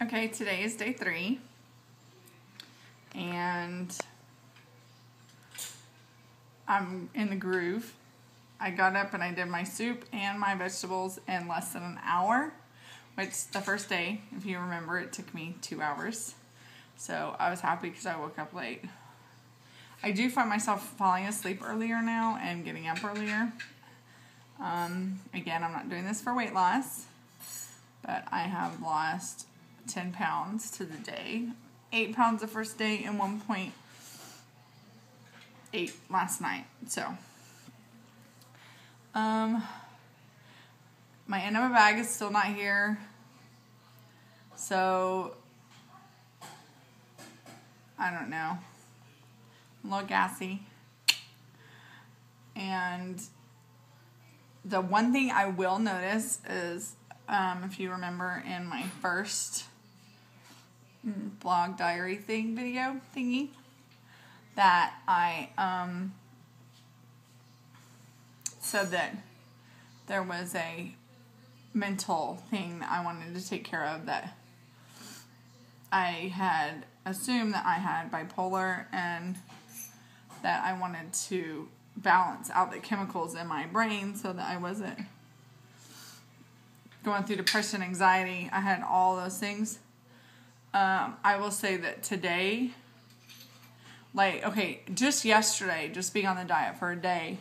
Okay, today is day 3, and I'm in the groove. I got up and I did my soup and my vegetables in less than an hour, which the first day, if you remember, it took me 2 hours. So I was happy because I woke up late. I do find myself falling asleep earlier now and getting up earlier. Again, I'm not doing this for weight loss, but I have lost 10 pounds to the day. 8 pounds the first day and 1.8 last night. So, my enema bag is still not here. So, I don't know. I'm a little gassy. And the one thing I will notice is, if you remember in my first blog diary video thingy, that I said that there was a mental thing that I wanted to take care of, that I had assumed that I had bipolar and that I wanted to balance out the chemicals in my brain so that I wasn't going through depression, anxiety. I had all those things. I will say that today, just yesterday, just being on the diet for a day,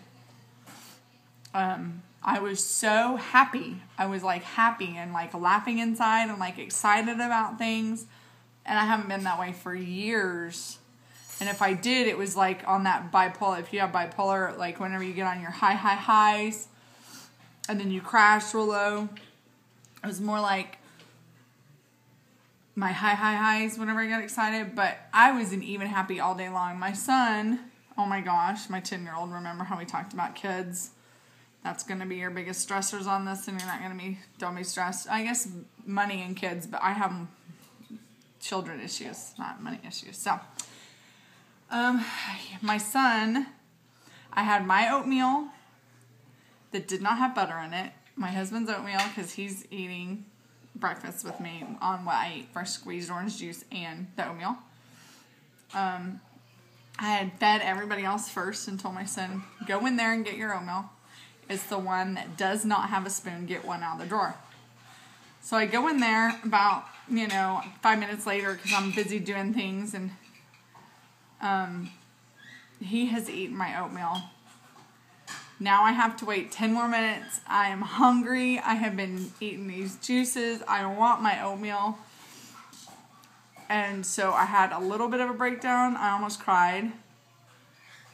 I was so happy. I was happy and laughing inside and excited about things. And I haven't been that way for years. And if I did, it was on that bipolar. If you have bipolar, whenever you get on your highs and then you crash real low, it was more like my highs whenever I got excited. But I wasn't even happy all day long. My son, oh my gosh, my 10-year-old, remember how we talked about kids? That's going to be your biggest stressors on this, and you're not going to don't be stressed. I guess money and kids, but I have children issues, not money issues. So, my son, I had my oatmeal that did not have butter in it. My husband's oatmeal, because he's eating breakfast with me on what I eat, fresh squeezed orange juice and the oatmeal. I had fed everybody else first and told my son, go in there and get your oatmeal. It's the one that does not have a spoon, get one out of the drawer. So I go in there about, 5 minutes later because I'm busy doing things, and he has eaten my oatmeal. Now I have to wait 10 more minutes. I am hungry. I have been eating these juices. I want my oatmeal. And so I had a little bit of a breakdown. I almost cried.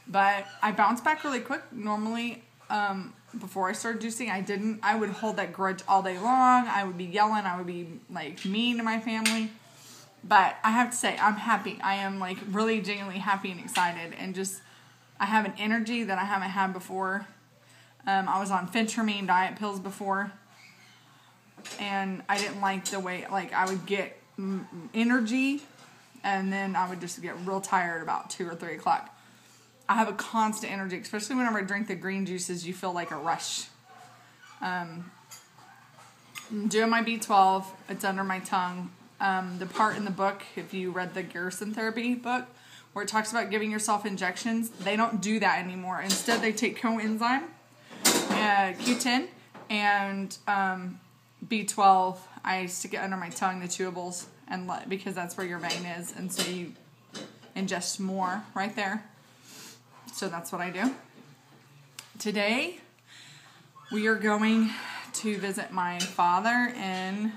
But I bounced back really quick. Normally, before I started juicing, I would hold that grudge all day long. I would be yelling. I would be mean to my family. But I have to say, I'm happy. I am really genuinely happy and excited. And just, I have an energy that I haven't had before. I was on phentermine diet pills before. And I didn't like the way, I would get energy. And then I would just get real tired about 2 or 3 o'clock. I have a constant energy, especially whenever I drink the green juices. You feel like a rush. I'm doing my B12. It's under my tongue. The part in the book, if you read the Gerson therapy book, where it talks about giving yourself injections, they don't do that anymore. Instead, they take coenzyme, Q10, and B12. I stick it under my tongue, the chewables, and because that's where your vein is, and so you ingest more right there. So that's what I do. Today, we are going to visit my father in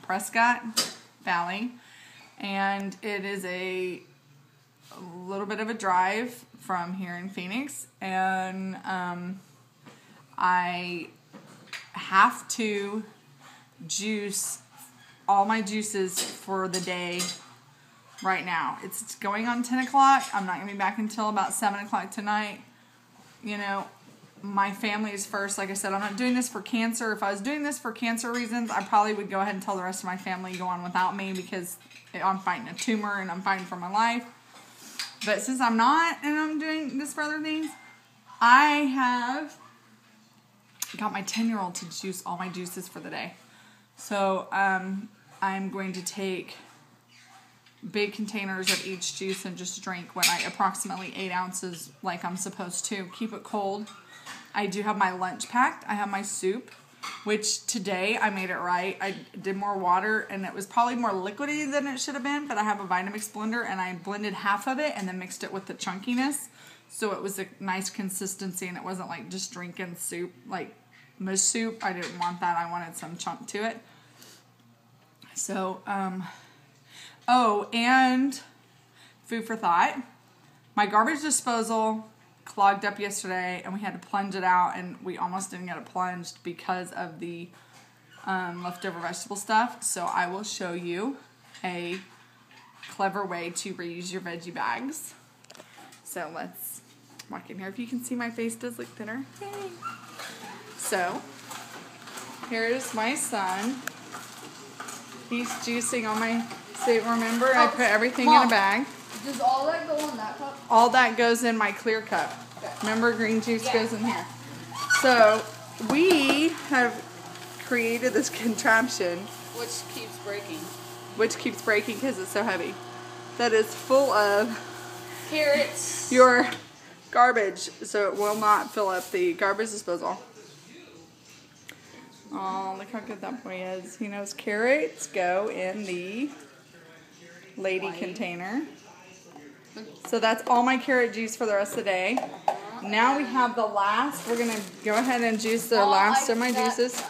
Prescott Valley, and it is a little bit of a drive from here in Phoenix, and I have to juice all my juices for the day right now. It's going on 10 o'clock. I'm not going to be back until about 7 o'clock tonight. My family is first. Like I said, I'm not doing this for cancer. If I was doing this for cancer reasons, I probably would go ahead and tell the rest of my family to go on without me, because I'm fighting a tumor and I'm fighting for my life. But since I'm not, and I'm doing this for other things, I have got my 10-year-old to juice all my juices for the day. So I'm going to take big containers of each juice and just drink when approximately 8 ounces like I'm supposed to. Keep it cold. I do have my lunch packed. I have my soup, which today I made it right. I did more water and it was probably more liquidy than it should have been, but I have a Vitamix blender and I blended half of it and then mixed it with the chunkiness. So it was a nice consistency and it wasn't like just drinking soup, like mush soup. I didn't want that. I wanted some chunk to it. So, oh, and food for thought. My garbage disposal clogged up yesterday and we had to plunge it out and we almost didn't get it plunged because of the leftover vegetable stuff. So I will show you a clever way to reuse your veggie bags. So let's walk in here. If you can see, my face does look thinner. Yay. So here's my son. He's juicing on my... So remember, I put everything in a bag. Does all that go in that cup? All that goes in my clear cup. Okay. Remember, green juice goes in here. So we have created this contraption. Which keeps breaking. Which keeps breaking because it's so heavy. That is full of carrots. Your garbage, so it will not fill up the garbage disposal. Oh, look how good that boy is. He knows carrots go in the lady container. So that's all my carrot juice for the rest of the day. Now we have the last. We're going to go ahead and juice the last of my juices.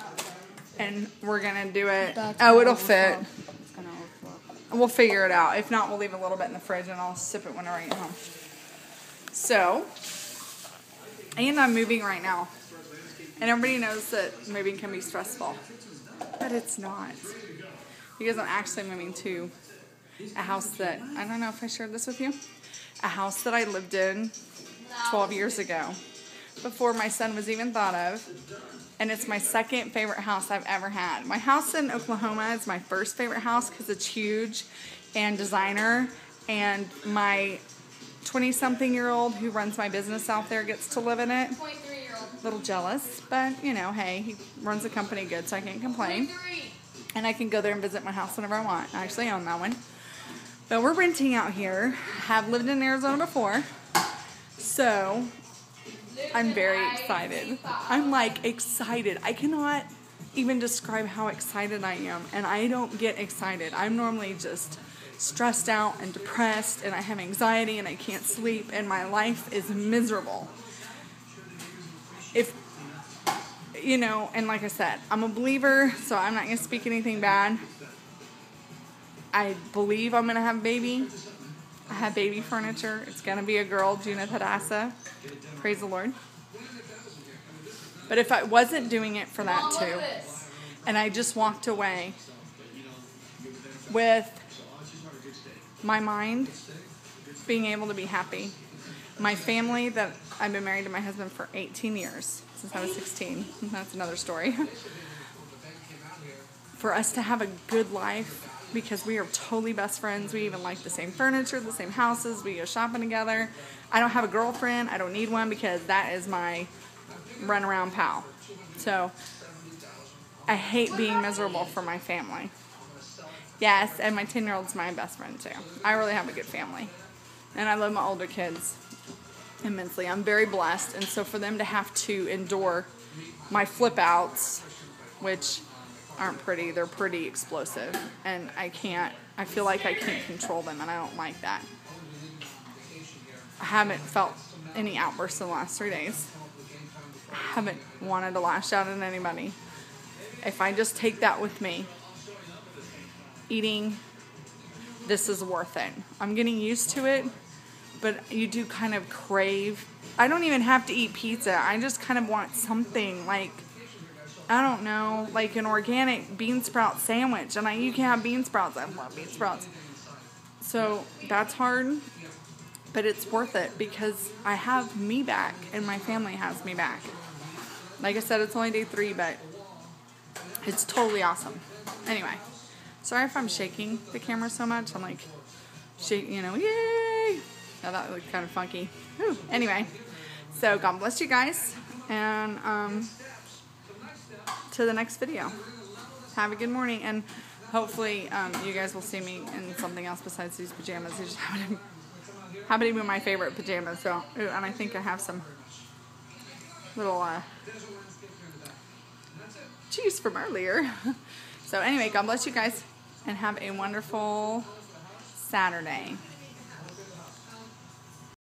And we're going to do it. Oh, it'll fit. We'll figure it out. If not, we'll leave a little bit in the fridge and I'll sip it whenever I get home. So, and I'm moving right now. And everybody knows that moving can be stressful. But it's not. Because I'm actually moving to a house that, I don't know if I shared this with you, a house that I lived in 12 years ago, before my son was even thought of, and it's my second favorite house I've ever had. My house in Oklahoma is my first favorite house because it's huge and designer, and my 20-something-year-old who runs my business out there gets to live in it. 23-year-old. A little jealous, but, you know, hey, he runs the company good, so I can't complain. 23. And I can go there and visit my house whenever I want. I actually own that one. But we're renting out here. Have lived in Arizona before. So, I'm very excited. I'm like excited. I cannot even describe how excited I am. And I don't get excited. I'm normally just stressed out and depressed. And I have anxiety and I can't sleep. And my life is miserable. If, you know, and like I said, I'm a believer. So I'm not going to speak anything bad. I believe I'm going to have a baby. I have baby furniture. It's going to be a girl, Junith Hadassah. Praise the Lord. But if I wasn't doing it for that too, and I just walked away with my mind being able to be happy, my family that I've been married to my husband for 18 years, since I was 16. That's another story. For us to have a good life, because we are totally best friends. We even like the same furniture, the same houses. We go shopping together. I don't have a girlfriend. I don't need one because that is my runaround pal. So I hate being miserable for my family. Yes, and my 10-year-old's my best friend too. I really have a good family. And I love my older kids immensely. I'm very blessed. And so for them to have to endure my flip outs, which aren't pretty, they're pretty explosive, and I feel like I can't control them, and I don't like that. I haven't felt any outbursts in the last 3 days. I haven't wanted to lash out at anybody. If I just take that with me, eating, this is worth it. I'm getting used to it, but you do kind of crave. I don't even have to eat pizza. I just kind of want something like, I don't know, like an organic bean sprout sandwich. And you can have bean sprouts. I love bean sprouts. So that's hard, but it's worth it because I have me back and my family has me back. Like I said, it's only day 3, but it's totally awesome. Anyway, sorry if I'm shaking the camera so much. I'm like, you know, yay. Now that looked kind of funky. Whew. Anyway, so God bless you guys. And, to the next video. have a good morning, and hopefully you guys will see me in something else besides these pajamas. They just happen to be my favorite pajamas. So, ooh, and I think I have some little juice from earlier. So anyway, God bless you guys, and have a wonderful Saturday.